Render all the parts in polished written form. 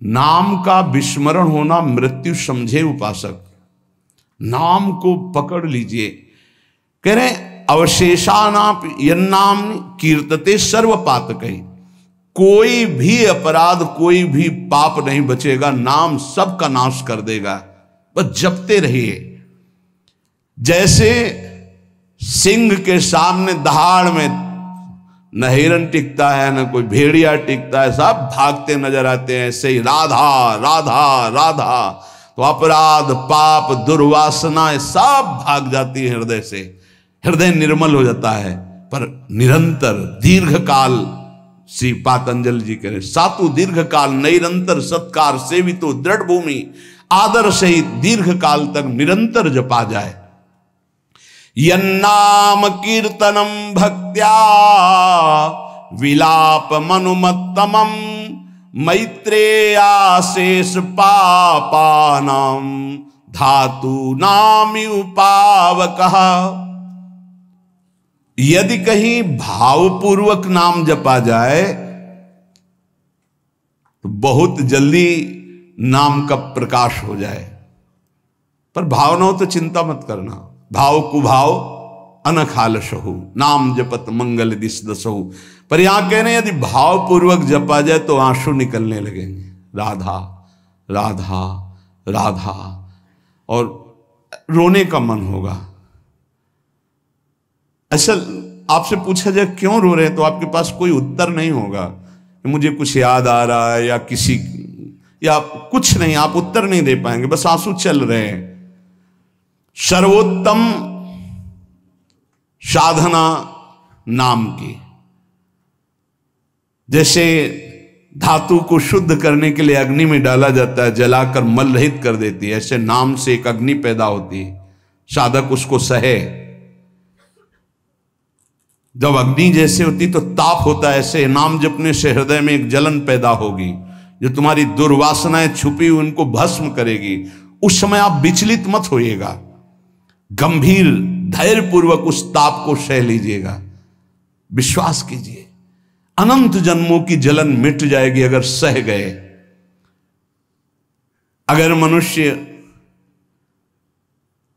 नाम का विस्मरण होना मृत्यु समझे उपासक। नाम को पकड़ लीजिए। कह रहे अवशेषानाप यन्नाम कीर्तते सर्व पातकै, कोई भी अपराध कोई भी पाप नहीं बचेगा, नाम सबका नाश कर देगा। बस जपते रहिए। जैसे सिंह के सामने दहाड़ में न हिरन टिकता है न कोई भेड़िया टिकता है, सब भागते नजर आते हैं। ऐसे ही राधा राधा राधा, तो अपराध पाप दुर्वासना सब भाग जाती है हृदय से, हृदय निर्मल हो जाता है। पर निरंतर दीर्घ काल, श्री पातंजलि जी कह रहे सातु दीर्घ काल निरंतर सत्कार सेवितो दृढ़ भूमि, आदर सहित दीर्घ काल तक निरंतर जपा जाए। यन्नाम कीर्तनम भक्त्या विलाप मनुमत्तमम, मैत्रेयाशेष पापानाम धातु नामि उपावकः। यदि कहीं भावपूर्वक नाम जपा जाए तो बहुत जल्दी नाम का प्रकाश हो जाए। पर भावनाओं तो चिंता मत करना। भाव कुभाव अनखालसहु, नाम जपत मंगल दिस दसहु। पर यहां कह रहे हैं यदि भावपूर्वक जपा जाए तो आंसू निकलने लगेंगे, राधा राधा राधा, और रोने का मन होगा। असल आपसे पूछा जाए क्यों रो रहे हैं तो आपके पास कोई उत्तर नहीं होगा। मुझे कुछ याद आ रहा है या किसी, या कुछ नहीं, आप उत्तर नहीं दे पाएंगे, बस आंसू चल रहे हैं। सर्वोत्तम साधना नाम की, जैसे धातु को शुद्ध करने के लिए अग्नि में डाला जाता है, जलाकर मल रहित कर देती है, ऐसे नाम से एक अग्नि पैदा होती है, साधक उसको सहे। जब अग्नि जैसे होती तो ताप होता है, ऐसे नाम जपने से हृदय में एक जलन पैदा होगी जो तुम्हारी दुर्वासनाएं छुपी हुई उनको भस्म करेगी। उस समय आप विचलित मत होइएगा, गंभीर धैर्यपूर्वक उस ताप को सह लीजिएगा। विश्वास कीजिए अनंत जन्मों की जलन मिट जाएगी अगर सह गए। अगर मनुष्य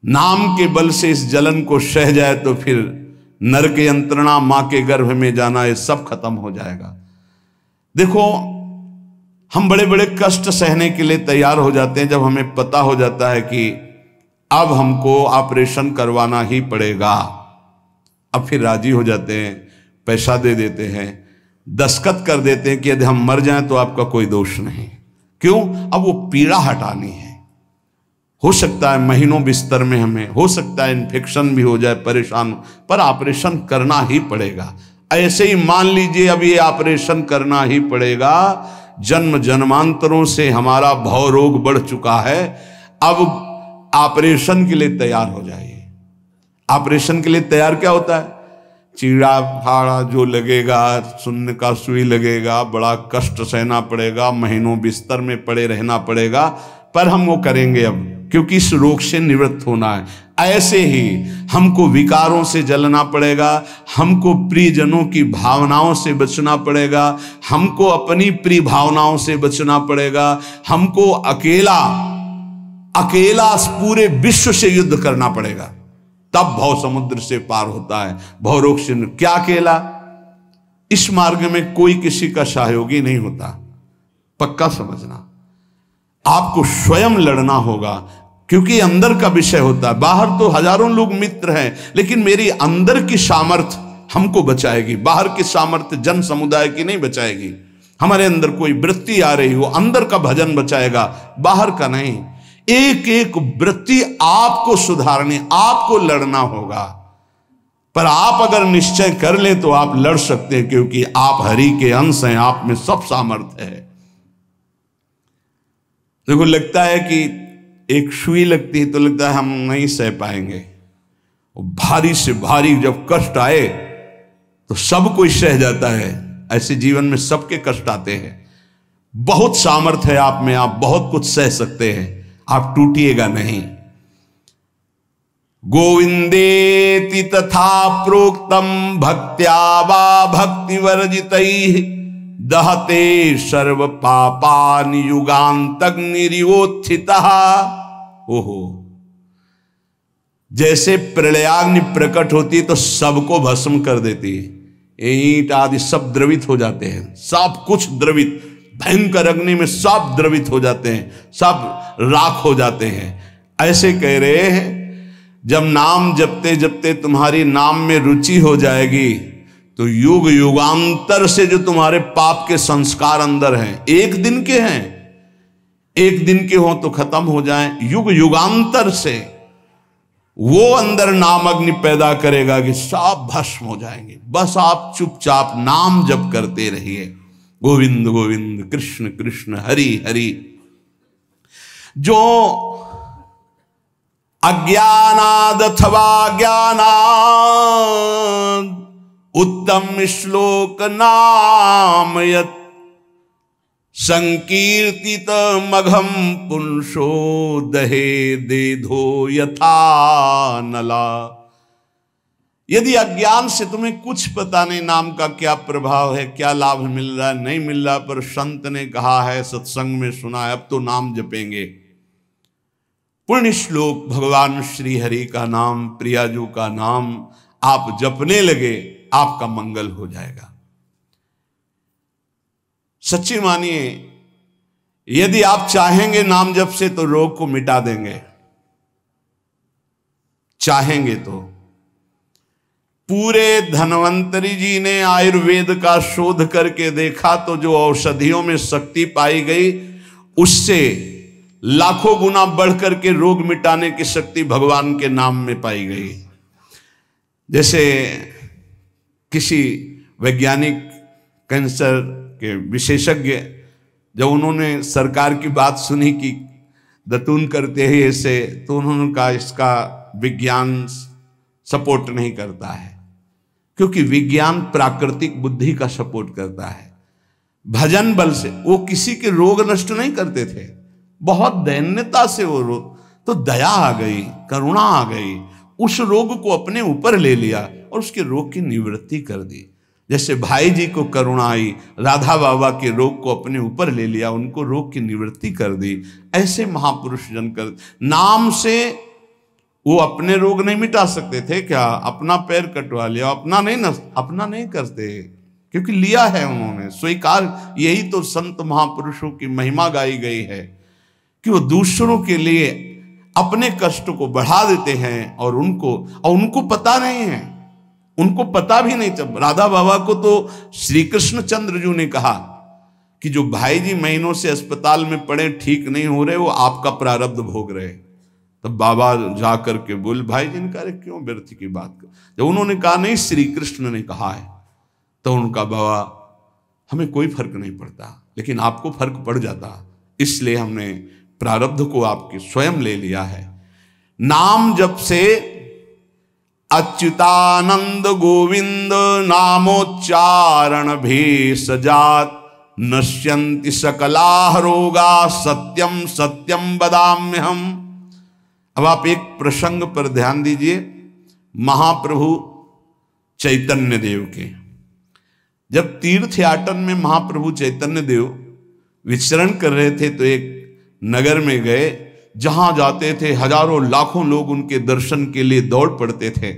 नाम के बल से इस जलन को सह जाए तो फिर नरक यंत्रणा, मां के गर्भ में जाना, ये सब खत्म हो जाएगा। देखो हम बड़े बड़े कष्ट सहने के लिए तैयार हो जाते हैं जब हमें पता हो जाता है कि अब हमको ऑपरेशन करवाना ही पड़ेगा। अब फिर राजी हो जाते हैं, पैसा दे देते हैं, दस्तखत कर देते हैं कि यदि हम मर जाएं तो आपका कोई दोष नहीं। क्यों? अब वो पीड़ा हटानी है। हो सकता है महीनों बिस्तर में हमें, हो सकता है इन्फेक्शन भी हो जाए, परेशान, पर ऑपरेशन करना ही पड़ेगा। ऐसे ही मान लीजिए अब ये ऑपरेशन करना ही पड़ेगा। जन्म जन्मांतरों से हमारा भव रोग बढ़ चुका है, अब ऑपरेशन के लिए तैयार हो जाइए। ऑपरेशन के लिए तैयार क्या होता है? चीड़ा फाड़ा जो लगेगा, सुन्न का सुई लगेगा, बड़ा कष्ट सहना पड़ेगा, महीनों बिस्तर में पड़े रहना पड़ेगा, पर हम वो करेंगे अब, क्योंकि इस रोग से निवृत्त होना है। ऐसे ही हमको विकारों से जलना पड़ेगा, हमको प्रियजनों की भावनाओं से बचना पड़ेगा, हमको अपनी प्रिय भावनाओं से बचना पड़ेगा, हमको अकेला पूरे विश्व से युद्ध करना पड़ेगा, तब भव समुद्र से पार होता है। भव रोग से क्या अकेला? इस मार्ग में कोई किसी का सहयोगी नहीं होता, पक्का समझना। आपको स्वयं लड़ना होगा, क्योंकि अंदर का विषय होता है। बाहर तो हजारों लोग मित्र हैं, लेकिन मेरी अंदर की सामर्थ्य हमको बचाएगी। बाहर की सामर्थ्य जन समुदाय की नहीं बचाएगी। हमारे अंदर कोई वृत्ति आ रही हो, अंदर का भजन बचाएगा, बाहर का नहीं। एक एक वृत्ति आपको सुधारनी, आपको लड़ना होगा। पर आप अगर निश्चय कर ले तो आप लड़ सकते हैं, क्योंकि आप हरि के अंश हैं, आप में सब सामर्थ्य है। देखो लगता है कि एक सुई लगती है तो लगता है हम नहीं सह पाएंगे, और भारी से भारी जब कष्ट आए तो सब कोई सह जाता है। ऐसे जीवन में सबके कष्ट आते हैं। बहुत सामर्थ्य है आप में, आप बहुत कुछ सह सकते हैं, आप टूटिएगा नहीं। गोविंदेति तथा प्रोक्तम भक्त्या वा भक्ति वर्जितैः दहते सर्व पापानि युगांतग्निरिवोत्थितः। ओहो, जैसे प्रलयाग्नि प्रकट होती है तो सबको भस्म कर देती है, ईंट आदि सब द्रवित हो जाते हैं, सब कुछ द्रवित, भयंकर अग्नि में सब द्रवित हो जाते हैं, सब राख हो जाते हैं। ऐसे कह रहे हैं जब नाम जपते जपते तुम्हारी नाम में रुचि हो जाएगी तो युग युगांतर से जो तुम्हारे पाप के संस्कार अंदर हैं, एक दिन के हैं, एक दिन के हो तो खत्म हो जाएं, युग युगांतर से वो अंदर नाम अग्नि पैदा करेगा कि सब भस्म हो जाएंगे। बस आप चुपचाप नाम जप करते रहिए, गोविंद गोविंद कृष्ण कृष्ण हरि हरि। जो अज्ञानाद अथवा ज्ञानाद उत्तम श्लोक नाम यत् संकीर्तित मघम पुंसो दहे देधो यथा नला। यदि अज्ञान से तुम्हें कुछ पता नहीं नाम का क्या प्रभाव है, क्या लाभ मिल रहा है, नहीं मिल रहा, पर संत ने कहा है, सत्संग में सुना है, अब तो नाम जपेंगे। पुण्य श्लोक भगवान श्री हरि का नाम, प्रियाजू का नाम आप जपने लगे, आपका मंगल हो जाएगा। सच्ची मानिए, यदि आप चाहेंगे नाम जप से तो रोग को मिटा देंगे, चाहेंगे तो। पूरे धन्वंतरी जी ने आयुर्वेद का शोध करके देखा तो जो औषधियों में शक्ति पाई गई उससे लाखों गुना बढ़ करके रोग मिटाने की शक्ति भगवान के नाम में पाई गई। जैसे किसी वैज्ञानिक कैंसर के विशेषज्ञ जब उन्होंने सरकार की बात सुनी कि दतून करते हैं ऐसे, तो उन्होंने कहा इसका विज्ञान सपोर्ट नहीं करता है, क्योंकि विज्ञान प्राकृतिक बुद्धि का सपोर्ट करता है। भजन बल से वो किसी के रोग नष्ट नहीं करते थे, बहुत दैन्यता से वो रोग, तो दया आ गई, करुणा आ गई, उस रोग को अपने ऊपर ले लिया और उसके रोग की निवृत्ति कर दी। जैसे भाई जी को करुणा आई, राधा बाबा के रोग को अपने ऊपर ले लिया, उनको रोग की निवृत्ति कर दी। ऐसे महापुरुष जन कर नाम से वो अपने रोग नहीं मिटा सकते थे क्या? अपना पैर कटवा लिया, अपना नहीं करते, क्योंकि लिया है उन्होंने, स्वीकार। यही तो संत महापुरुषों की महिमा गाई गई है कि वो दूसरों के लिए अपने कष्ट को बढ़ा देते हैं और उनको पता नहीं है, उनको पता भी नहीं चल। राधा बाबा को तो श्री कृष्ण चंद्र जी ने कहा कि जो भाई जी महीनों से अस्पताल में पड़े, ठीक नहीं हो रहे, वो आपका प्रारब्ध भोग रहे। तब बाबा जा करके बोले, भाई जी ने कहा क्यों व्यर्थ की बात कर। जब उन्होंने कहा नहीं श्री कृष्ण ने कहा है, तो उनका बाबा हमें कोई फर्क नहीं पड़ता, लेकिन आपको फर्क पड़ जाता, इसलिए हमने प्रारब्ध को आपके स्वयं ले लिया है। नाम जप से अच्युतानंद गोविंद नामोच्चारण भेषजात नश्यन्ति सकला रोगा सत्यम सत्यम बदाम्यहम्। अब आप एक प्रसंग पर ध्यान दीजिए, महाप्रभु चैतन्य देव के जब तीर्थ याटन में महाप्रभु चैतन्य देव विचरण कर रहे थे तो एक नगर में गए, जहां जाते थे हजारों लाखों लोग उनके दर्शन के लिए दौड़ पड़ते थे।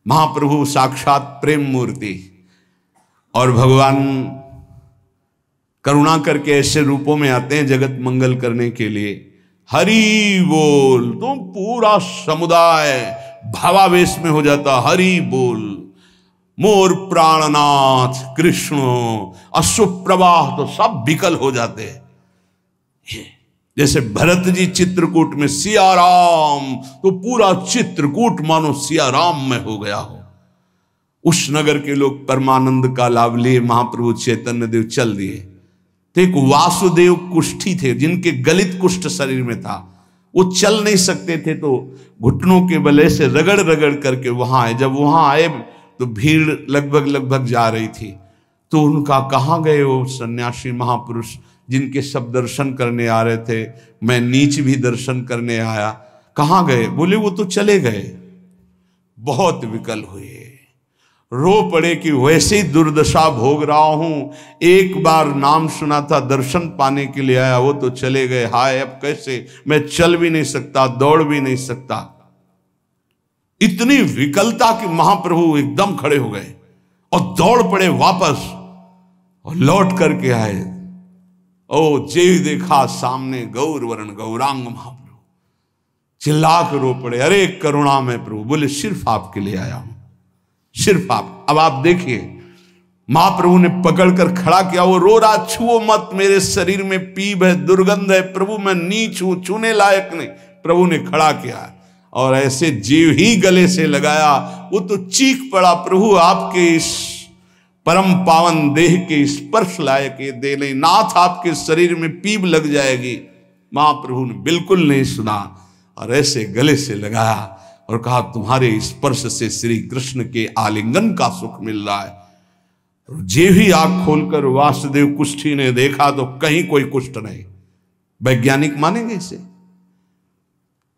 महाप्रभु साक्षात प्रेम मूर्ति, और भगवान करुणा करके ऐसे रूपों में आते हैं जगत मंगल करने के लिए। हरि बोल, तो पूरा समुदाय भावावेश में हो जाता, हरि बोल। मोर प्राणनाथ कृष्ण, अश्रुप्रवाह तो सब विकल हो जाते। जैसे भरत जी चित्रकूट में सिया राम, तो पूरा चित्रकूट मानो सिया राम में हो गया हो। उस नगर के लोग परमानंद का लाभ लिए, महाप्रभु चैतन्य देव चल दिए। तो एक वासुदेव कुष्ठी थे जिनके गलित कुष्ठ शरीर में था, वो चल नहीं सकते थे, तो घुटनों के बले से रगड़ रगड़ करके वहां आए। जब वहां आए तो भीड़ लगभग जा रही थी, तो उनका कहाँ गए वो सन्यासी महापुरुष जिनके सब दर्शन करने आ रहे थे, मैं नीच भी दर्शन करने आया, कहाँ गए? बोले वो तो चले गए। बहुत विकल हुए, रो पड़े कि वैसे ही दुर्दशा भोग रहा हूं, एक बार नाम सुना था, दर्शन पाने के लिए आया, वो तो चले गए, हाय अब कैसे, मैं चल भी नहीं सकता, दौड़ भी नहीं सकता। इतनी विकलता कि महाप्रभु एकदम खड़े हो गए और दौड़ पड़े वापस और लौट करके आए। ओ जे देखा सामने गौर वर्ण गौरांग महाप्रभु, चिल्ला कर रो पड़े, अरे करुणा में प्रभु। बोले सिर्फ आपके लिए आया हूं, सिर्फ आप। अब आप देखिए, महाप्रभु ने पकड़कर खड़ा किया, वो रो रहा, छुओ मत, मेरे शरीर में पीप है, दुर्गंध है, प्रभु मैं नीच हूं, छूने लायक नहीं। प्रभु ने खड़ा किया और ऐसे जीव ही गले से लगाया, वो तो चीख पड़ा, प्रभु आपके इस परम पावन देह के स्पर्श लायक ये दे नहीं, नाथ आपके शरीर में पीप लग जाएगी। महाप्रभु ने बिल्कुल नहीं सुना और ऐसे गले से लगाया और कहा, तुम्हारे स्पर्श से श्री कृष्ण के आलिंगन का सुख मिल रहा है। जे भी आंख खोलकर वासुदेव कुष्ठी ने देखा तो कहीं कोई कुष्ठ नहीं। वैज्ञानिक मानेंगे इसे?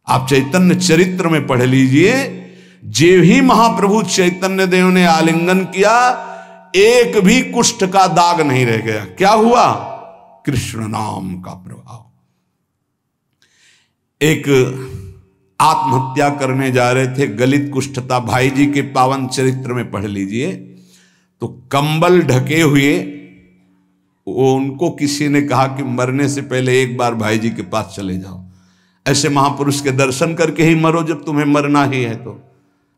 आप चैतन्य चरित्र में पढ़ लीजिए, जे भी महाप्रभु चैतन्य देव ने आलिंगन किया, एक भी कुष्ठ का दाग नहीं रह गया। क्या हुआ? कृष्ण नाम का प्रभाव। एक आत्महत्या करने जा रहे थे, गलित कुष्ठ था, भाई जी के पावन चरित्र में पढ़ लीजिए, तो कंबल ढके हुए वो उनको किसी ने कहा कि मरने से पहले एक बार भाई जी के पास चले जाओ, ऐसे महापुरुष के दर्शन करके ही मरो जब तुम्हें मरना ही है तो।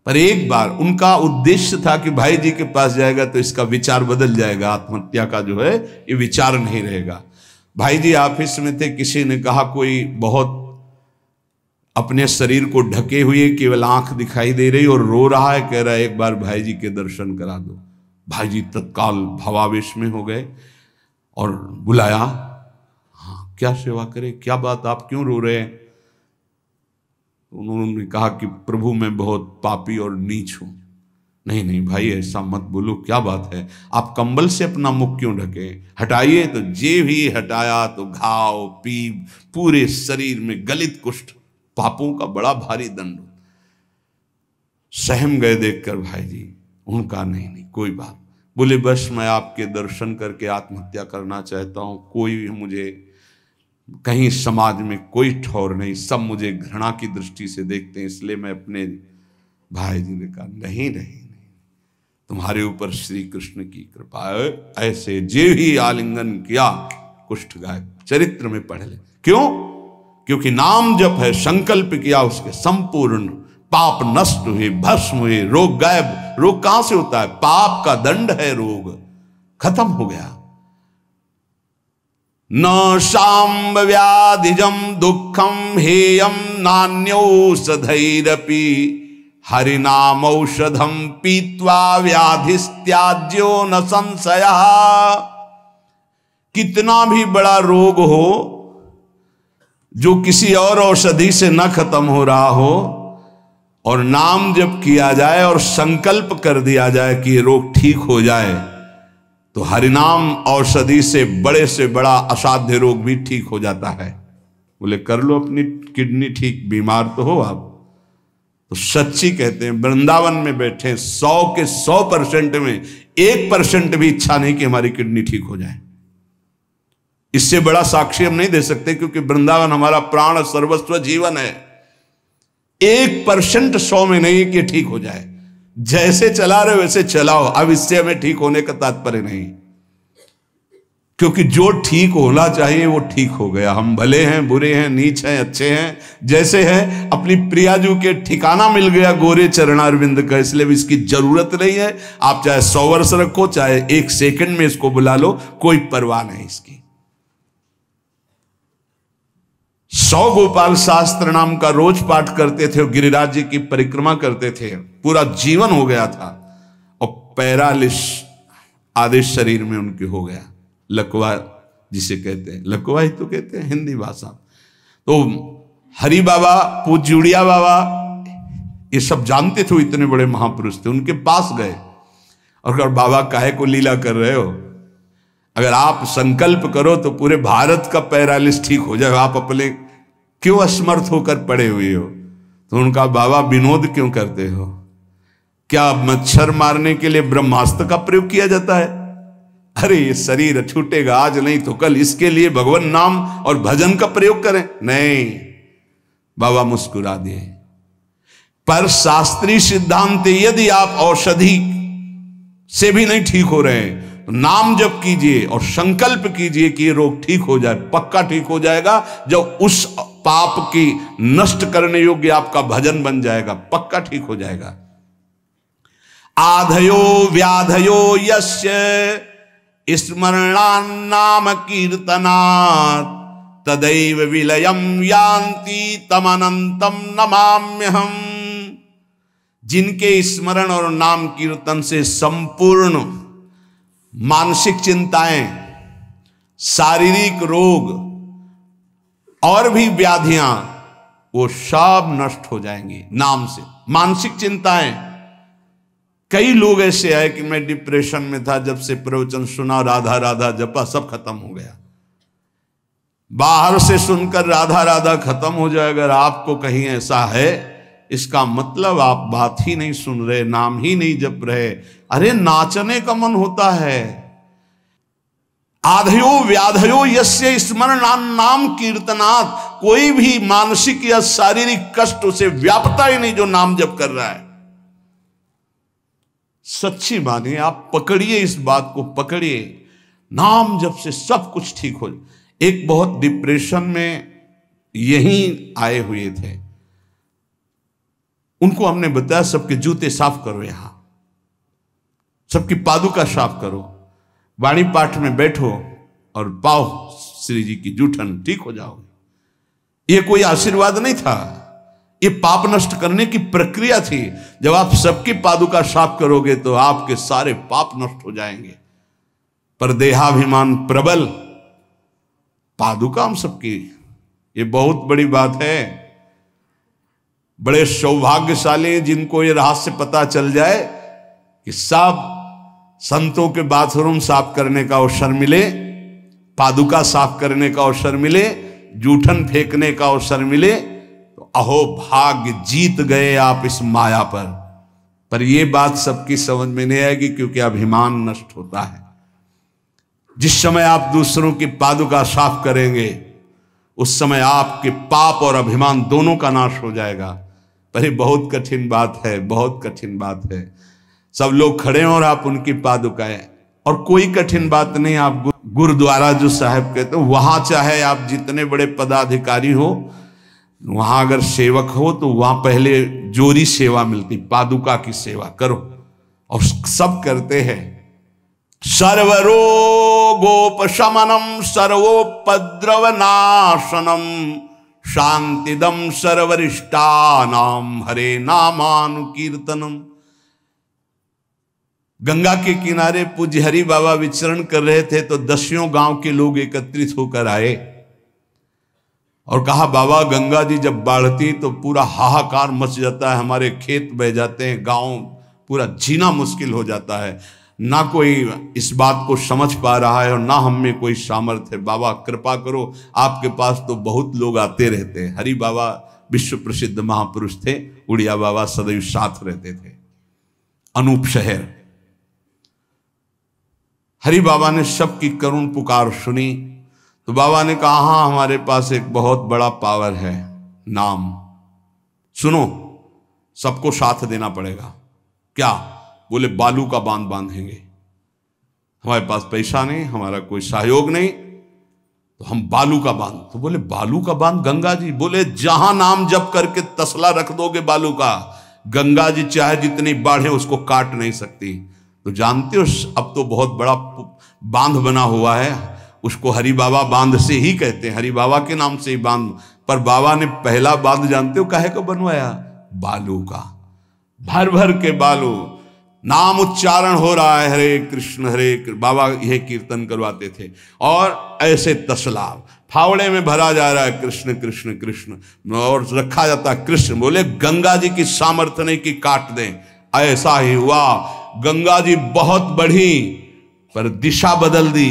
पर एक बार उनका उद्देश्य था कि भाई जी के पास जाएगा तो इसका विचार बदल जाएगा, आत्महत्या का जो है ये विचार नहीं रहेगा। भाई जी ऑफिस में थे, किसी ने कहा कोई बहुत अपने शरीर को ढके हुए केवल आंख दिखाई दे रही और रो रहा है, कह रहा है एक बार भाई जी के दर्शन करा दो। भाई जी तत्काल भावावेश में हो गए और बुलाया, हाँ क्या सेवा करे, क्या बात, आप क्यों रो रहे हैं? उन्होंने कहा कि प्रभु मैं बहुत पापी और नीच हूं। नहीं नहीं भाई ऐसा मत बोलो, क्या बात है, आप कंबल से अपना मुख क्यों ढके, हटाइए। तो जे भी हटाया तो घाव पीप पूरे शरीर में, गलित कुष्ठ, पापों का बड़ा भारी दंड। सहम गए देखकर भाई जी। उनका नहीं नहीं कोई बात। बोले बस मैं आपके दर्शन करके आत्महत्या करना चाहता हूं, कोई मुझे कहीं समाज में कोई ठौर नहीं, सब मुझे घृणा की दृष्टि से देखते हैं, इसलिए मैं अपने। भाई जी ने कहा नहीं नहीं नहीं, तुम्हारे ऊपर श्री कृष्ण की कृपा है। ऐसे जे ही आलिंगन किया कुष्ठ गायब। चरित्र में पढ़ ले। क्यों? क्योंकि नाम जप है, संकल्प किया, उसके संपूर्ण पाप नष्ट हुए, भस्म हुए, रोग गायब। रोग कहां से होता है? पाप का दंड है रोग, खत्म हो गया। न शाम्ब व्याधिजम दुखम हेयम नान्यौषधैरपि हरिनाम औषधम पीत्वा व्याधिस्त्याज्यो न संशयः। कितना भी बड़ा रोग हो जो किसी और औषधि से न खत्म हो रहा हो और नाम जब किया जाए और संकल्प कर दिया जाए कि ये रोग ठीक हो जाए, तो हरिनाम औषधि से बड़ा असाध्य रोग भी ठीक हो जाता है। बोले कर लो अपनी किडनी ठीक, बीमार तो हो आप। तो सच्ची कहते हैं, वृंदावन में बैठे 100 के 100% में 1% भी इच्छा नहीं कि हमारी किडनी ठीक हो जाए। इससे बड़ा साक्षी हम नहीं दे सकते, क्योंकि वृंदावन हमारा प्राण सर्वस्व जीवन है। 1% 100 में नहीं कि ठीक हो जाए। जैसे चला रहे वैसे चलाओ, अब इससे हमें ठीक होने का तात्पर्य नहीं, क्योंकि जो ठीक होना चाहिए वो ठीक हो गया। हम भले हैं, बुरे हैं, नीच हैं, अच्छे हैं, जैसे हैं, अपनी प्रियाजू के ठिकाना मिल गया गोरे चरणारविंद का, इसलिए इसकी जरूरत नहीं है। आप चाहे 100 वर्ष रखो, चाहे 1 सेकंड में इसको बुला लो, कोई परवाह नहीं इसकी। 100 गोपाल शास्त्र नाम का रोज पाठ करते थे, गिरिराज जी की परिक्रमा करते थे, पूरा जीवन हो गया था और पैरालिस आधे शरीर में उनके हो गया। लकवा जिसे कहते हैं, लकवा ही तो कहते हैं हिंदी भाषा। तो हरि बाबा, पूज्य उड़िया बाबा, ये सब जानते थे, इतने बड़े महापुरुष थे। उनके पास गए और कहा बाबा काहे को लीला कर रहे हो, अगर आप संकल्प करो तो पूरे भारत का पैरालिस ठीक हो जाए, आप अपने क्यों असमर्थ होकर पड़े हुए हो? तो उनका बाबा विनोद क्यों करते हो? क्या मच्छर मारने के लिए ब्रह्मास्त्र का प्रयोग किया जाता है? अरे ये शरीर छूटेगा आज नहीं तो कल, इसके लिए भगवान नाम और भजन का प्रयोग करें? नहीं। बाबा मुस्कुरा दिए। पर शास्त्रीय सिद्धांत, यदि आप औषधि से भी नहीं ठीक हो रहे हैं तो नाम जप कीजिए और संकल्प कीजिए कि ये रोग ठीक हो जाए। पक्का ठीक हो जाएगा जब उस पाप की नष्ट करने योग्य आपका भजन बन जाएगा, पक्का ठीक हो जाएगा। आधयो व्याधयो यस्य स्मरणान्नाम कीर्तनात् तदैव विलयम यान्ति तमनंतम नमाम्यहम्। जिनके स्मरण और नाम कीर्तन से संपूर्ण मानसिक चिंताएं, शारीरिक रोग और भी व्याधियां वो सब नष्ट हो जाएंगी नाम से। मानसिक चिंताएं, कई लोग ऐसे आए कि मैं डिप्रेशन में था, जब से प्रवचन सुना राधा राधा जपा सब खत्म हो गया। बाहर से सुनकर राधा राधा खत्म हो जाए, अगर आपको कहीं ऐसा है इसका मतलब आप बात ही नहीं सुन रहे, नाम ही नहीं जप रहे। अरे नाचने का मन होता है। आधयो व्याधयो यस्य स्मरणान्नाम कीर्तनात्, कोई भी मानसिक या शारीरिक कष्ट उसे व्यापता ही नहीं जो नाम जप कर रहा है। सच्ची मानिए, आप पकड़िए इस बात को, पकड़िए। नाम जप से सब कुछ ठीक हो। एक बहुत डिप्रेशन में यहीं आए हुए थे, उनको हमने बताया सबके जूते साफ करो, यहां सबकी पादुका साफ करो, वाणी पाठ में बैठो और पाओ श्री जी की जूठन, ठीक हो जाओगे। ये कोई आशीर्वाद नहीं था, ये पाप नष्ट करने की प्रक्रिया थी। जब आप सबकी पादुका साफ करोगे तो आपके सारे पाप नष्ट हो जाएंगे। पर देहाभिमान प्रबल, पादुका हम सबकी, ये बहुत बड़ी बात है। बड़े सौभाग्यशाली जिनको ये रहस्य पता चल जाए कि सब संतों के बाथरूम साफ करने का अवसर मिले, पादुका साफ करने का अवसर मिले, जूठन फेंकने का अवसर मिले, तो अहो भाग्य, जीत गए आप इस माया पर यह बात सबकी समझ में नहीं आएगी, क्योंकि अभिमान नष्ट होता है। जिस समय आप दूसरों की पादुका साफ करेंगे उस समय आपके पाप और अभिमान दोनों का नाश हो जाएगा। पर ये बहुत कठिन बात है, बहुत कठिन बात है। सब लोग खड़े हैं और आप उनकी पादुकाएं, और कोई कठिन बात नहीं। आप गुरुद्वारा जो साहब कहते हो, वहां चाहे आप जितने बड़े पदाधिकारी हो, वहां अगर सेवक हो तो वहां पहले जोरी सेवा मिलती, पादुका की सेवा करो, और सब करते हैं। सर्वरोगोपशमनम सर्वोपद्रव नाशनम शांतिदम सर्वरिष्टानाम हरे नामानुकीर्तनम। गंगा के किनारे पूज्य हरि बाबा विचरण कर रहे थे तो 10 गांव के लोग एकत्रित होकर आए और कहा, बाबा गंगा जी जब बढ़ती तो पूरा हाहाकार मच जाता है, हमारे खेत बह जाते हैं, गांव पूरा जीना मुश्किल हो जाता है। ना कोई इस बात को समझ पा रहा है और ना हम में कोई सामर्थ्य है। बाबा कृपा करो, आपके पास तो बहुत लोग आते रहते हैं। हरि बाबा विश्व प्रसिद्ध महापुरुष थे, उड़िया बाबा सदैव साथ रहते थे। अनूप शहर, हरि बाबा ने सबकी करुण पुकार सुनी तो बाबा ने कहा, हाँ हमारे पास एक बहुत बड़ा पावर है, नाम। सुनो, सबको साथ देना पड़ेगा। क्या? बोले बालू का बांध बांधेंगे। हमारे पास पैसा नहीं, हमारा कोई सहयोग नहीं, तो हम बालू का बांध। तो बोले बालू का बांध गंगा जी? बोले जहां नाम जप करके तसला रख दोगे बालू का, गंगा जी चाहे जितनी बाढ़े उसको काट नहीं सकती। तो जानते हो अब तो बहुत बड़ा बांध बना हुआ है, उसको हरि बाबा बांध से ही कहते हैं, हरि बाबा के नाम से ही बांध। पर बाबा ने पहला बांध जानते हो काहे को बनवाया? बालू का। भर भर के बालू, नाम उच्चारण हो रहा है, हरे कृष्ण हरे कृष्ण, बाबा यह कीर्तन करवाते थे। और ऐसे तसला फावड़े में भरा जा रहा है, कृष्ण कृष्ण कृष्ण, और रखा जाता है कृष्ण। बोले गंगा जी की सामर्थ्य नहीं कि काट दें। ऐसा ही हुआ, गंगा जी बहुत बढ़ी पर दिशा बदल दी,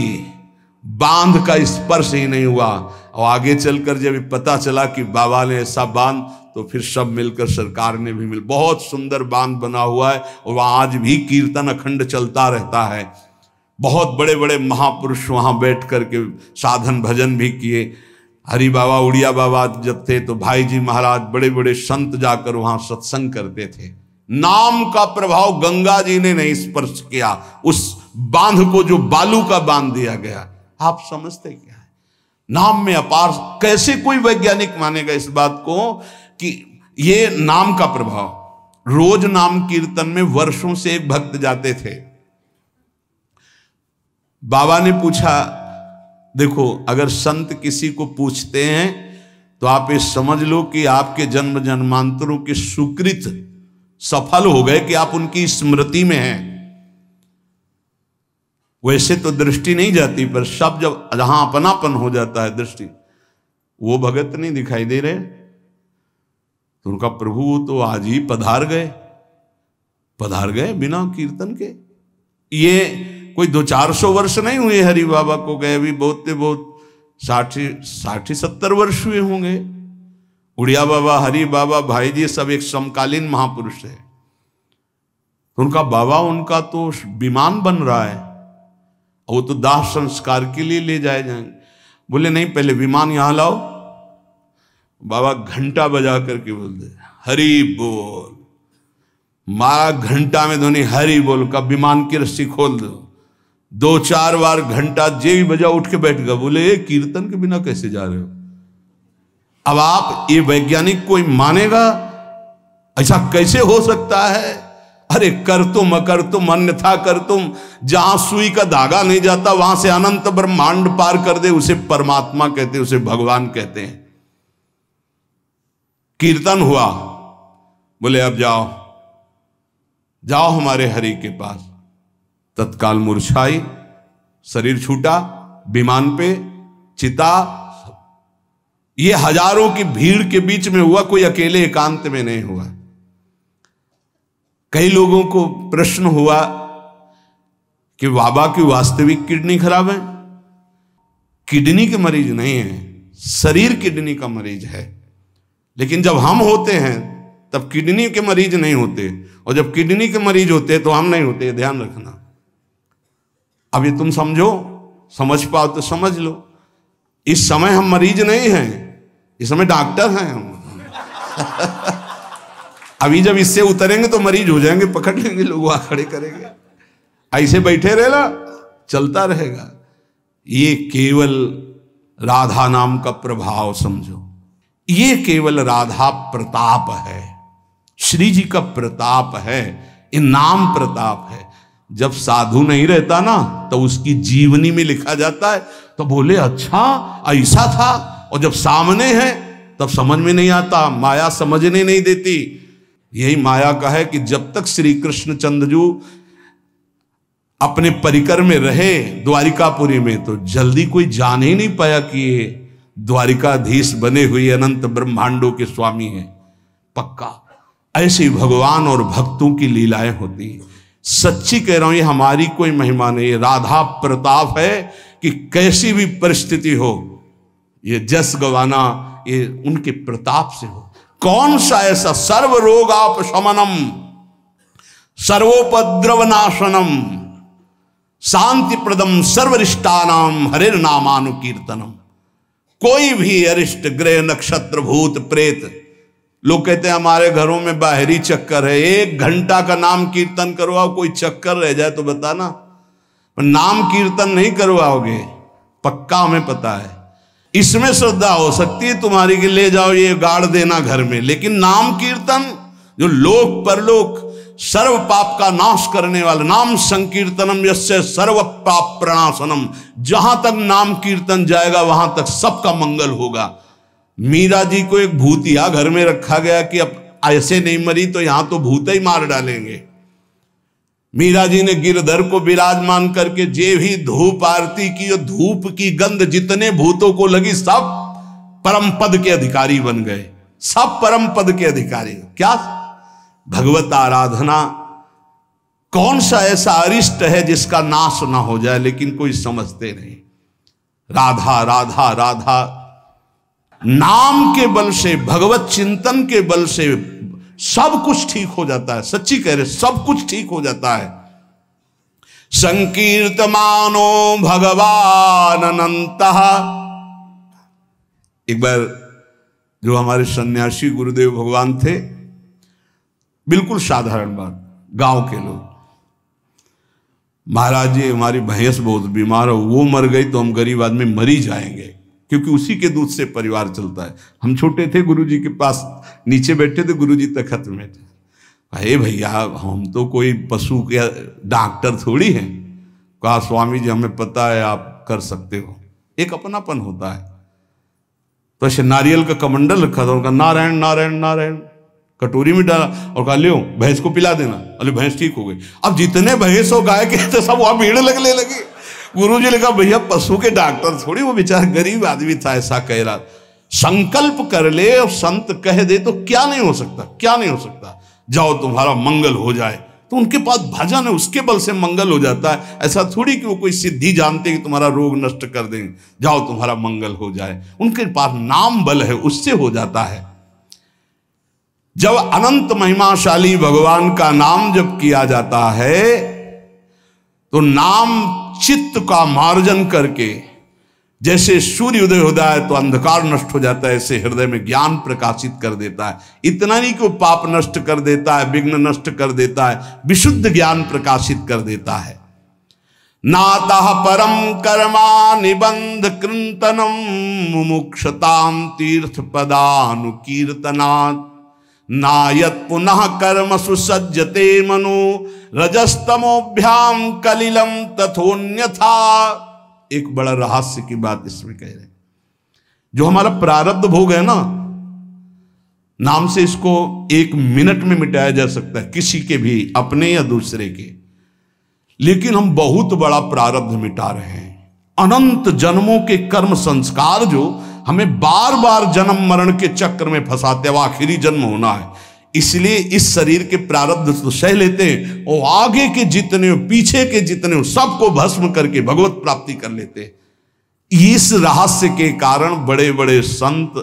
बांध का स्पर्श ही नहीं हुआ। और आगे चलकर जब पता चला कि बाबा ने ऐसा बांध, तो फिर सब मिलकर सरकार ने भी मिल, बहुत सुंदर बांध बना हुआ है और वहाँ आज भी कीर्तन अखंड चलता रहता है। बहुत बड़े बड़े महापुरुष वहाँ बैठ करके साधन भजन भी किए। हरि बाबा उड़िया बाबा जब थे तो भाई जी महाराज बड़े बड़े संत जाकर वहाँ सत्संग करते थे। नाम का प्रभाव गंगा जी ने नहीं स्पर्श किया उस बांध को, जो बालू का बांध दिया गया। आप समझते क्या है? नाम में अपार। कैसे कोई वैज्ञानिक मानेगा इस बात को कि ये नाम का प्रभाव। रोज नाम कीर्तन में वर्षों से एक भक्त जाते थे। बाबा ने पूछा, देखो अगर संत किसी को पूछते हैं तो आप ये समझ लो कि आपके जन्म जन्मांतरों के सुकृत सफल हो गए कि आप उनकी स्मृति में हैं। वैसे तो दृष्टि नहीं जाती, पर सब जब जहां अपनापन हो जाता है दृष्टि, वो भगत नहीं दिखाई दे रहे तो उनका प्रभु तो आज ही पधार गए बिना कीर्तन के। ये कोई 200-400 वर्ष नहीं हुए हरि बाबा को गए, भी बहुत 60-70 वर्ष हुए होंगे। उड़िया बाबा, हरि बाबा, भाई जी सब एक समकालीन महापुरुष है। उनका बाबा, उनका तो विमान बन रहा है, वो तो दाह संस्कार के लिए ले जाए जाएंगे। बोले नहीं, पहले विमान यहां लाओ। बाबा घंटा बजा करके बोलते हरि बोल। मारा घंटा में ध्वनि हरि बोल का, विमान की रस्सी खोल दो। 2-4 बार घंटा जे भी बजा उठ के बैठ गया। बोले ये कीर्तन के बिना कैसे जा रहे हो? अब आप ये वैज्ञानिक कोई मानेगा? ऐसा कैसे हो सकता है? अरे कर तुम अकर तुम अन्यथा कर तुम, जहां सुई का धागा नहीं जाता वहां से अनंत ब्रह्मांड पार कर दे, उसे परमात्मा कहते हैं, उसे भगवान कहते हैं। कीर्तन हुआ, बोले अब जाओ हमारे हरि के पास। तत्काल मूर्छाई, शरीर छूटा, विमान पे चिता। ये हजारों की भीड़ के बीच में हुआ, कोई अकेले एकांत में नहीं हुआ। कई लोगों को प्रश्न हुआ कि बाबा की वास्तविक किडनी खराब है। किडनी के मरीज नहीं है, शरीर किडनी का मरीज है। लेकिन जब हम होते हैं तब किडनी के मरीज नहीं होते, और जब किडनी के मरीज होते तो हम नहीं होते। ध्यान रखना। अब ये तुम समझो, समझ पाओ तो समझ लो। इस समय हम मरीज नहीं हैं, इस समय डॉक्टर हैं हम। अभी जब इससे उतरेंगे तो मरीज हो जाएंगे, पकड़ लेंगे लोग, वहां खड़े करेंगे। ऐसे बैठे रहना, चलता रहेगा। ये केवल राधा नाम का प्रभाव समझो। ये केवल राधा प्रताप है, श्री जी का प्रताप है, ये नाम प्रताप है। जब साधु नहीं रहता ना तो उसकी जीवनी में लिखा जाता है तो बोले अच्छा ऐसा था, और जब सामने है तब समझ में नहीं आता, माया समझने नहीं देती। यही माया का है कि जब तक श्री कृष्ण चंद्रजू अपने परिकर में रहे द्वारिकापुरी में, तो जल्दी कोई जान ही नहीं पाया कि ये द्वारिकाधीश बने हुए अनंत ब्रह्मांडों के स्वामी हैं। पक्का ऐसे ही भगवान और भक्तों की लीलाएं होती हैं। सच्ची कह रहा हूं, ये हमारी कोई महिमा नहीं, ये राधा प्रताप है कि कैसी भी परिस्थिति हो, ये जस गवाना ये उनके प्रताप से हो। कौन सा ऐसा सर्व रोगापशमनम सर्वोपद्रव नाशनम शांति प्रदम सर्वरिष्टानाम हरिर नामानुकीर्तनम। कोई भी अरिष्ट ग्रह नक्षत्र भूत प्रेत, लोग कहते हैं हमारे घरों में बाहरी चक्कर है, 1 घंटा का नाम कीर्तन करवाओ, कोई चक्कर रह जाए तो बताना। नाम कीर्तन नहीं करवाओगे, पक्का हमें पता है। इसमें श्रद्धा हो सकती है तुम्हारी कि ले जाओ ये गाड़ देना घर में, लेकिन नाम कीर्तन जो लोक परलोक सर्व पाप का नाश करने वाला, नाम संकीर्तनम यस्य सर्व पाप प्रणाशनम, जहां तक नाम कीर्तन जाएगा वहां तक सबका मंगल होगा। मीरा जी को एक भूतिया घर में रखा गया कि अब ऐसे नहीं मरी तो यहां तो भूत ही मार डालेंगे। मीरा जी ने गिरधर को विराजमान करके जे भी धूप आरती की, और धूप की गंध जितने भूतों को लगी सब परम पद के अधिकारी बन गए, सब परम पद के अधिकारी। क्या भगवत आराधना, कौन सा ऐसा अरिष्ट है जिसका नाश ना हो जाए, लेकिन कोई समझते नहीं। राधा राधा राधा, नाम के बल से, भगवत चिंतन के बल से सब कुछ ठीक हो जाता है। सच्ची कह रहे, सब कुछ ठीक हो जाता है। संकीर्तमानो भगवान अनंतः। एक बार जो हमारे सन्यासी गुरुदेव भगवान थे, बिल्कुल साधारण बात, गांव के लोग, महाराज जी हमारी भैंस बहुत बीमार हो, वो मर गई तो हम गरीब आदमी मर ही जाएंगे, क्योंकि उसी के दूध से परिवार चलता है। हम छोटे थे, गुरुजी के पास नीचे बैठे थे, गुरुजी तखत में थे। अरे भैया हम तो कोई पशु के डॉक्टर थोड़ी हैं। कहा स्वामी जी हमें पता है आप कर सकते हो। एक अपनापन होता है। तो ऐसे नारियल का कमंडल रखा था, उनका नारायण नारायण नारायण कटोरी में डाला और कहा लियो भैंस को पिला देना। अरे भैंस ठीक हो गई। अब जितने भैंस हो गाय के तो सब वहां भीड़ लगने लगी। गुरुजी ने कहा भैया पशु के डॉक्टर थोड़ी, वो बेचारा गरीब आदमी था, ऐसा कह रहा। संकल्प कर ले और संत कह दे तो क्या नहीं हो सकता, क्या नहीं हो सकता। जाओ तुम्हारा मंगल हो जाए, तो उनके पास भजन है, उसके बल से मंगल हो जाता है। ऐसा थोड़ी कि वो कोई सिद्धि जानते कि तुम्हारा रोग नष्ट कर देंगे, जाओ तुम्हारा मंगल हो जाए। उनके पास नाम बल है, उससे हो जाता है। जब अनंत महिमाशाली भगवान का नाम जब किया जाता है तो नाम चित्त का मार्जन करके, जैसे सूर्य उदय होता है तो अंधकार नष्ट हो जाता है, ऐसे हृदय में ज्ञान प्रकाशित कर देता है। इतना नहीं कि वो पाप नष्ट कर देता है, विघ्न नष्ट कर देता है, विशुद्ध ज्ञान प्रकाशित कर देता है। नातः परम कर्मा निबंध कृंतनम मुमुक्षताम तीर्थ पदानुकीर्तनात् नायत पुनः कर्म सुसज्जते मनो रजस्तमोभ्याम कलिलम तथोन्यथा। एक बड़ा रहस्य की बात इसमें कह रहे हैं। जो हमारा प्रारब्ध भोग है ना, नाम से इसको 1 मिनट में मिटाया जा सकता है, किसी के भी, अपने या दूसरे के। लेकिन हम बहुत बड़ा प्रारब्ध मिटा रहे हैं। अनंत जन्मों के कर्म संस्कार जो हमें बार बार जन्म मरण के चक्र में फंसाते, अब आखिरी जन्म होना है, इसलिए इस शरीर के प्रारब्ध तो सह लेते हैं और आगे के जितने पीछे के जितने सबको भस्म करके भगवत प्राप्ति कर लेते हैं। इस रहस्य के कारण बड़े बड़े संत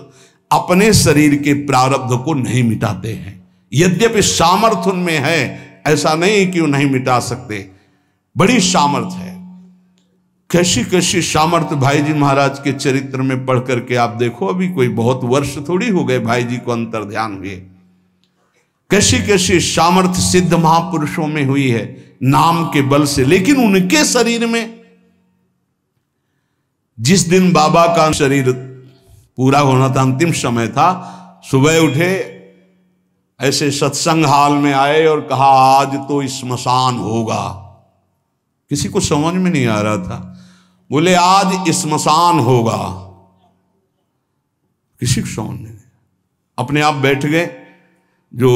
अपने शरीर के प्रारब्ध को नहीं मिटाते हैं। यद्यपि सामर्थ्य उनमें है, ऐसा नहीं कि वो नहीं मिटा सकते, बड़ी सामर्थ्य है। कैसी कैसी सामर्थ्य भाई जी महाराज के चरित्र में पढ़ करके आप देखो। अभी कोई बहुत वर्ष थोड़ी हो गए भाई जी को अंतर ध्यान हुए। कैसी कैसी सामर्थ्य सिद्ध महापुरुषों में हुई है नाम के बल से। लेकिन उनके शरीर में, जिस दिन बाबा का शरीर पूरा होना था, अंतिम समय था, सुबह उठे, ऐसे सत्संग हाल में आए और कहा आज तो स्मशान होगा। किसी को समझ में नहीं आ रहा था। बोले आज स्मशान होगा, किसी को समझ में नहीं। अपने आप बैठ गए। जो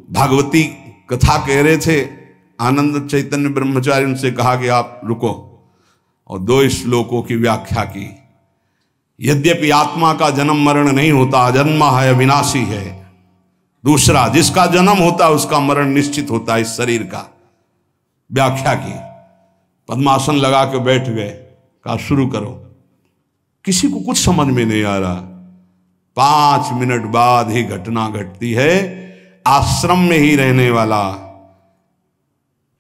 भागवती कथा कह रहे थे आनंद चैतन्य ब्रह्मचारी, उनसे कहा कि आप रुको, और 2 श्लोकों की व्याख्या की। यद्यपि आत्मा का जन्म मरण नहीं होता, अजन्मा है, अविनाशी है। दूसरा, जिसका जन्म होता है उसका मरण निश्चित होता है, इस शरीर का। व्याख्या की। पद्मासन लगा के बैठ गए, कहा शुरू करो। किसी को कुछ समझ में नहीं आ रहा। 5 मिनट बाद ही घटना घटती है। आश्रम में ही रहने वाला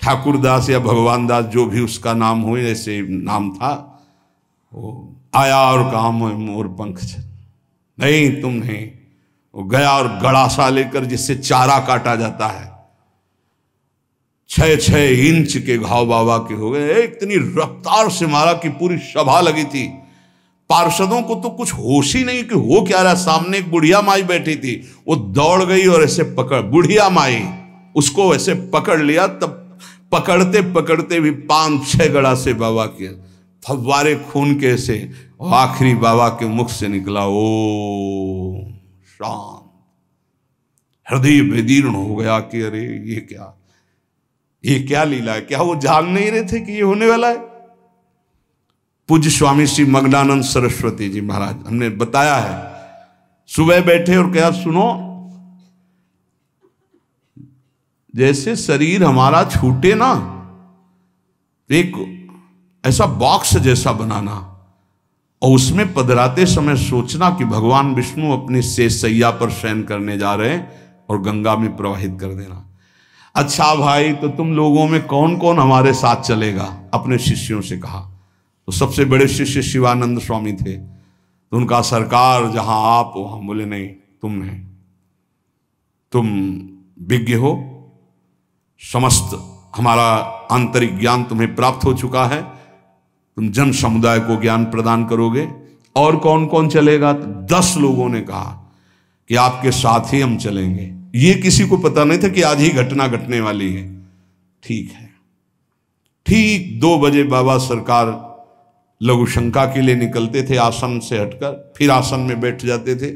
ठाकुरदास या भगवान दास, जो भी उसका नाम हो, ऐसे नाम था, वो आया और कहा मोर पंख नहीं, तुम नहीं। वो गया और गड़ासा लेकर, जिससे चारा काटा जाता है, 6-6 इंच के घाव बाबा के हो गए। इतनी रफ्तार से मारा कि पूरी सभा लगी थी। पार्षदों को तो कुछ होश ही नहीं कि हो क्या रहा। सामने एक बुढ़िया माई बैठी थी, वो दौड़ गई और ऐसे पकड़, बुढ़िया माई उसको ऐसे पकड़ लिया। तब पकड़ते पकड़ते भी 5-6 गड़ा से बाबा के फव्वारे खून के से, और आखिरी बाबा के मुख से निकला ओ शांत। हृदय विदीर्ण हो गया कि अरे ये क्या लीला है। क्या वो जान नहीं रहे थे कि ये होने वाला है। पूज्य स्वामी श्री मग्नानंद सरस्वती जी महाराज, हमने बताया है, सुबह बैठे और कहा सुनो, जैसे शरीर हमारा छूटे ना, एक ऐसा बॉक्स जैसा बनाना और उसमें पधराते समय सोचना कि भगवान विष्णु अपनी शेष सैया पर शयन करने जा रहे हैं और गंगा में प्रवाहित कर देना। अच्छा भाई, तो तुम लोगों में कौन कौन हमारे साथ चलेगा? अपने शिष्यों से कहा। तो सबसे बड़े शिष्य शिवानंद स्वामी थे। तो उनका सरकार जहां आप वहां, बोले नहीं, तुम नहीं, तुम विज्ञ हो, समस्त हमारा आंतरिक ज्ञान तुम्हें प्राप्त हो चुका है, तुम जन समुदाय को ज्ञान प्रदान करोगे। और कौन कौन चलेगा? तो 10 लोगों ने कहा कि आपके साथ ही हम चलेंगे। ये किसी को पता नहीं था कि आज ही घटना घटने वाली है। ठीक है। ठीक 2 बजे बाबा सरकार लघु शंका के लिए निकलते थे, आसन से हटकर फिर आसन में बैठ जाते थे।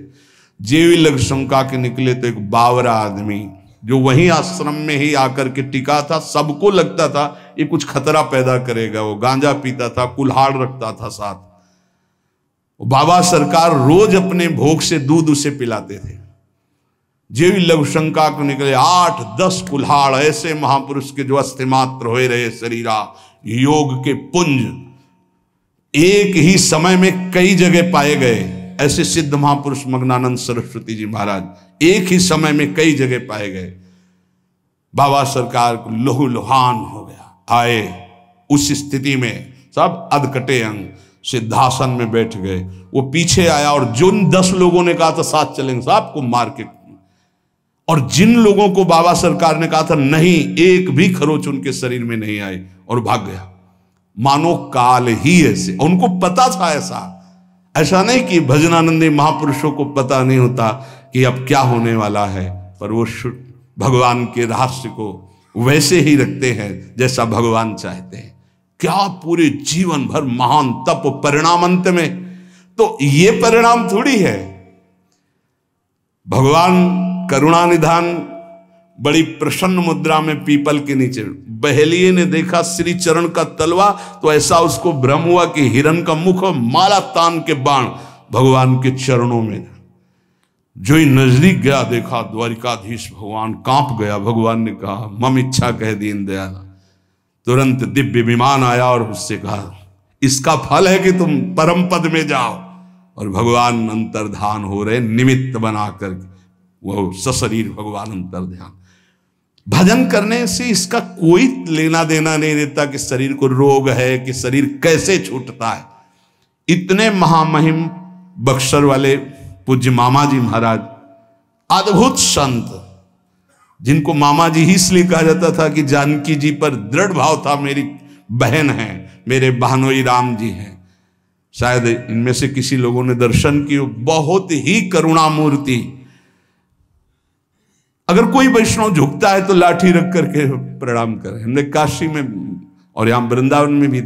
जेवी लघु शंका के निकले तो एक बावरा आदमी जो वहीं आश्रम में ही आकर के टिका था, सबको लगता था ये कुछ खतरा पैदा करेगा। वो गांजा पीता था, कुल्हाड़ रखता था साथ। बाबा सरकार रोज अपने भोग से दूध उसे पिलाते थे। जेवी लघु शंका को निकले 8-10 कुल्हाड़ ऐसे महापुरुष के जो अस्थिमात्र होए रहे शरीरा, योग के पुंज एक ही समय में कई जगह पाए गए। ऐसे सिद्ध महापुरुष मग्नानंद सरस्वती जी महाराज एक ही समय में कई जगह पाए गए। बाबा सरकार को लहू लुहान हो गया। आए उस स्थिति में सब अधकटे अंग सिद्धासन में बैठ गए। वो पीछे आया और जिन 10 लोगों ने कहा था साथ चलेंगे, सबको मार के, और जिन लोगों को बाबा सरकार ने कहा था नहीं, एक भी खरोच उनके शरीर में नहीं आई और भाग गया। मानो काल ही ऐसे, उनको पता था। ऐसा नहीं कि भजनानंदी महापुरुषों को पता नहीं होता कि अब क्या होने वाला है, पर वो भगवान के रहस्य को वैसे ही रखते हैं जैसा भगवान चाहते हैं। क्या पूरे जीवन भर महान तप, परिणाम अंत में तो ये परिणाम थोड़ी है। भगवान करुणा निधान बड़ी प्रसन्न मुद्रा में पीपल के नीचे, बहेलिए ने देखा श्री चरण का तलवा तो ऐसा उसको भ्रम हुआ कि हिरण का मुख और माला तान के बाण भगवान के चरणों में। जो ही नजदीक गया देखा द्वारिकाधीश भगवान कांप गया। भगवान ने कहा मम इच्छा कह दीन दयाल। तुरंत दिव्य विमान आया और उससे कहा इसका फल है कि तुम परम पद में जाओ। और भगवान अंतर्धान हो रहे, निमित्त बनाकर वो सशरीर भगवान अंतर्ध्यान। भजन करने से इसका कोई लेना देना नहीं रहता कि शरीर को रोग है, कि शरीर कैसे छूटता है। इतने महामहिम बक्सर वाले पूज्य मामा जी महाराज, अद्भुत संत, जिनको मामा जी ही इसलिए कहा जाता था कि जानकी जी पर दृढ़ भाव था, मेरी बहन है, मेरे बहनोई राम जी हैं। शायद इनमें से किसी लोगों ने दर्शन किए, बहुत ही करुणा मूर्ति। अगर कोई वैष्णव झुकता है तो लाठी रख करके प्रणाम करें। हमने काशी में और यहां वृंदावन में भी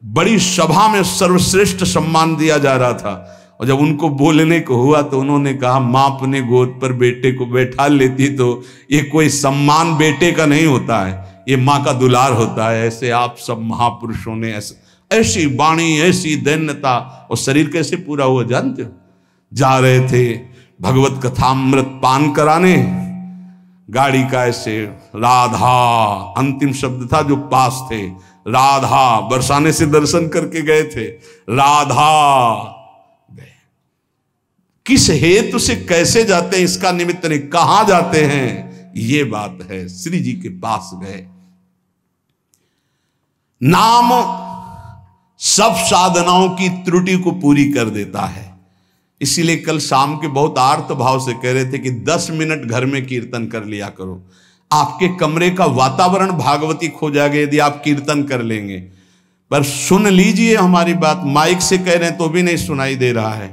बड़ी सभा में सर्वश्रेष्ठ सम्मान दिया जा रहा था, और जब उनको बोलने को हुआ तो उन्होंने कहा माँ अपने गोद पर बेटे को बैठा लेती तो ये कोई सम्मान बेटे का नहीं होता है, ये माँ का दुलार होता है। ऐसे आप सब महापुरुषों ने ऐसी वाणी, ऐसी दैन्यता, और शरीर कैसे पूरा हुआ जानते हो। जा रहे थे भगवत कथामृत पान कराने, गाड़ी का ऐसे राधा अंतिम शब्द था जो पास थे, राधा बरसाने से दर्शन करके गए थे, राधा गए। किस हेतु से कैसे जाते हैं इसका निमित्त नहीं, कहां जाते हैं ये बात है। श्री जी के पास गए। नाम सब साधनाओं की त्रुटि को पूरी कर देता है। इसीलिए कल शाम के बहुत आर्त भाव से कह रहे थे कि 10 मिनट घर में कीर्तन कर लिया करो। आपके कमरे का वातावरण भागवती खो जाएगा यदि आप कीर्तन कर लेंगे। पर सुन लीजिए हमारी बात, माइक से कह रहे हैं तो भी नहीं सुनाई दे रहा है,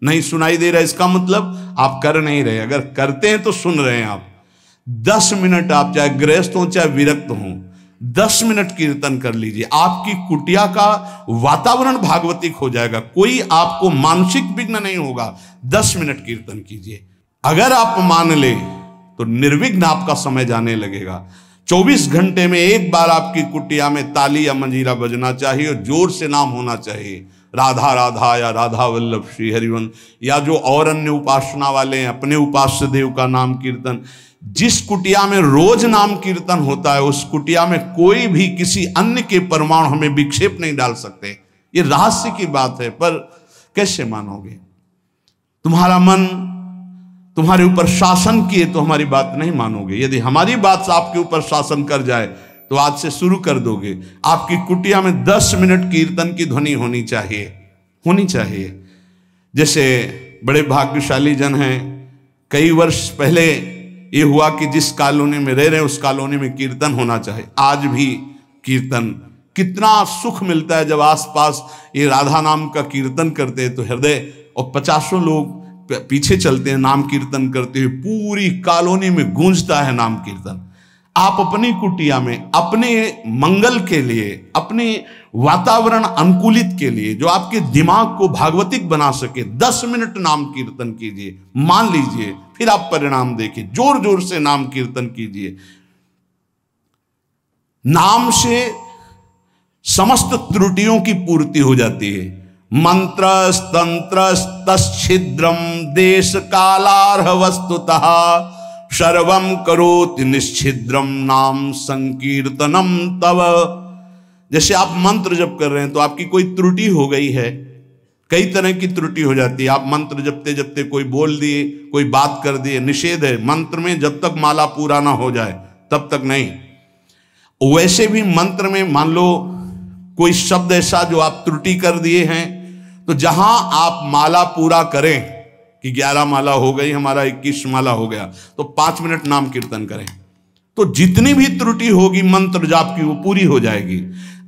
नहीं सुनाई दे रहा है, इसका मतलब आप कर नहीं रहे। अगर करते हैं तो सुन रहे हैं आप। 10 मिनट आप चाहे गृहस्थ हो चाहे विरक्त हो, 10 मिनट कीर्तन कर लीजिए। आपकी कुटिया का वातावरण भागवतिक हो जाएगा, कोई आपको मानसिक विघ्न नहीं होगा। 10 मिनट कीर्तन कीजिए। अगर आप मान ले तो निर्विघ्न आपका समय जाने लगेगा। 24 घंटे में एक बार आपकी कुटिया में ताली या मंजीरा बजना चाहिए और जोर से नाम होना चाहिए, राधा राधा या राधा वल्लभ श्री हरिवंश, या जो और अन्य उपासना वाले हैं अपने उपास्य देव का नाम कीर्तन। जिस कुटिया में रोज नाम कीर्तन होता है उस कुटिया में कोई भी किसी अन्य के परमाणु हमें विक्षेप नहीं डाल सकते। ये रहस्य की बात है। पर कैसे मानोगे? तुम्हारा मन तुम्हारे ऊपर शासन किए तो हमारी बात नहीं मानोगे। यदि हमारी बात आपके ऊपर शासन कर जाए तो आज से शुरू कर दोगे। आपकी कुटिया में 10 मिनट कीर्तन की ध्वनि होनी चाहिए। जैसे बड़े भाग्यशाली जन हैं, कई वर्ष पहले ये हुआ कि जिस कॉलोनी में रह रहे हैं उस कॉलोनी में कीर्तन होना चाहिए। आज भी कीर्तन, कितना सुख मिलता है जब आसपास ये राधा नाम का कीर्तन करते हैं तो हृदय, और 50 लोग पीछे चलते हैं नाम कीर्तन करते हुए, पूरी कॉलोनी में गूंजता है नाम कीर्तन। आप अपनी कुटिया में अपने मंगल के लिए, अपने वातावरण अनुकूलित के लिए, जो आपके दिमाग को भागवतिक बना सके, 10 मिनट नाम कीर्तन कीजिए, मान लीजिए, फिर आप परिणाम देखिए। जोर जोर से नाम कीर्तन कीजिए। नाम से समस्त त्रुटियों की पूर्ति हो जाती है। मंत्र तंत्र तच्छिद्रम देश कालार्ह वस्तुतः सर्वम करोति निश्चिद्रम नाम संकीर्तनम तव। जैसे आप मंत्र जप कर रहे हैं तो आपकी कोई त्रुटि हो गई है, कई तरह की त्रुटि हो जाती है। आप मंत्र जपते जपते कोई बोल दिए, कोई बात कर दिए, निषेध है मंत्र में, जब तक माला पूरा ना हो जाए तब तक नहीं। वैसे भी मंत्र में मान लो कोई शब्द ऐसा जो आप त्रुटि कर दिए हैं, तो जहां आप माला पूरा करें कि 11 माला हो गई, हमारा 21 माला हो गया, तो 5 मिनट नाम कीर्तन करें, तो जितनी भी त्रुटि होगी मंत्र जाप की वो पूरी हो जाएगी।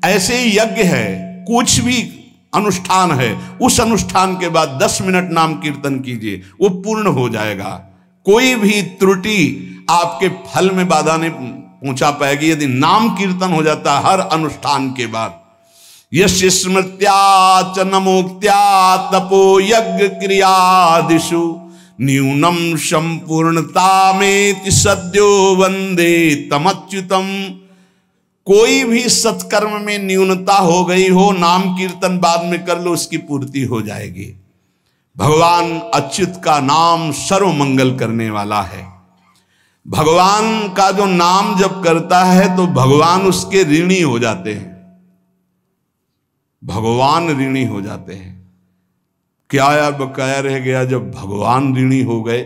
ऐसे ही यज्ञ है, कुछ भी अनुष्ठान है, उस अनुष्ठान के बाद 10 मिनट नाम कीर्तन कीजिए, वो पूर्ण हो जाएगा। कोई भी त्रुटि आपके फल में बाधा नहीं पहुंचा पाएगी यदि नाम कीर्तन हो जाता है हर अनुष्ठान के बाद। यस्य स्मृत्या च नमोक्त्या तपो यज्ञ क्रियादिषु न्यूनम संपूर्णतामेति सद्यो वंदे तमच्युतम। कोई भी सत्कर्म में न्यूनता हो गई हो, नाम कीर्तन बाद में कर लो, उसकी पूर्ति हो जाएगी। भगवान अच्युत का नाम सर्व मंगल करने वाला है। भगवान का जो नाम जब करता है तो भगवान उसके ऋणी हो जाते हैं, भगवान ऋणी हो जाते हैं। क्या यार बकाया रह गया जब भगवान ऋणी हो गए,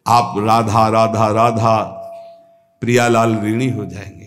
आप राधा राधा राधा प्रियालाल ऋणी हो जाएंगे।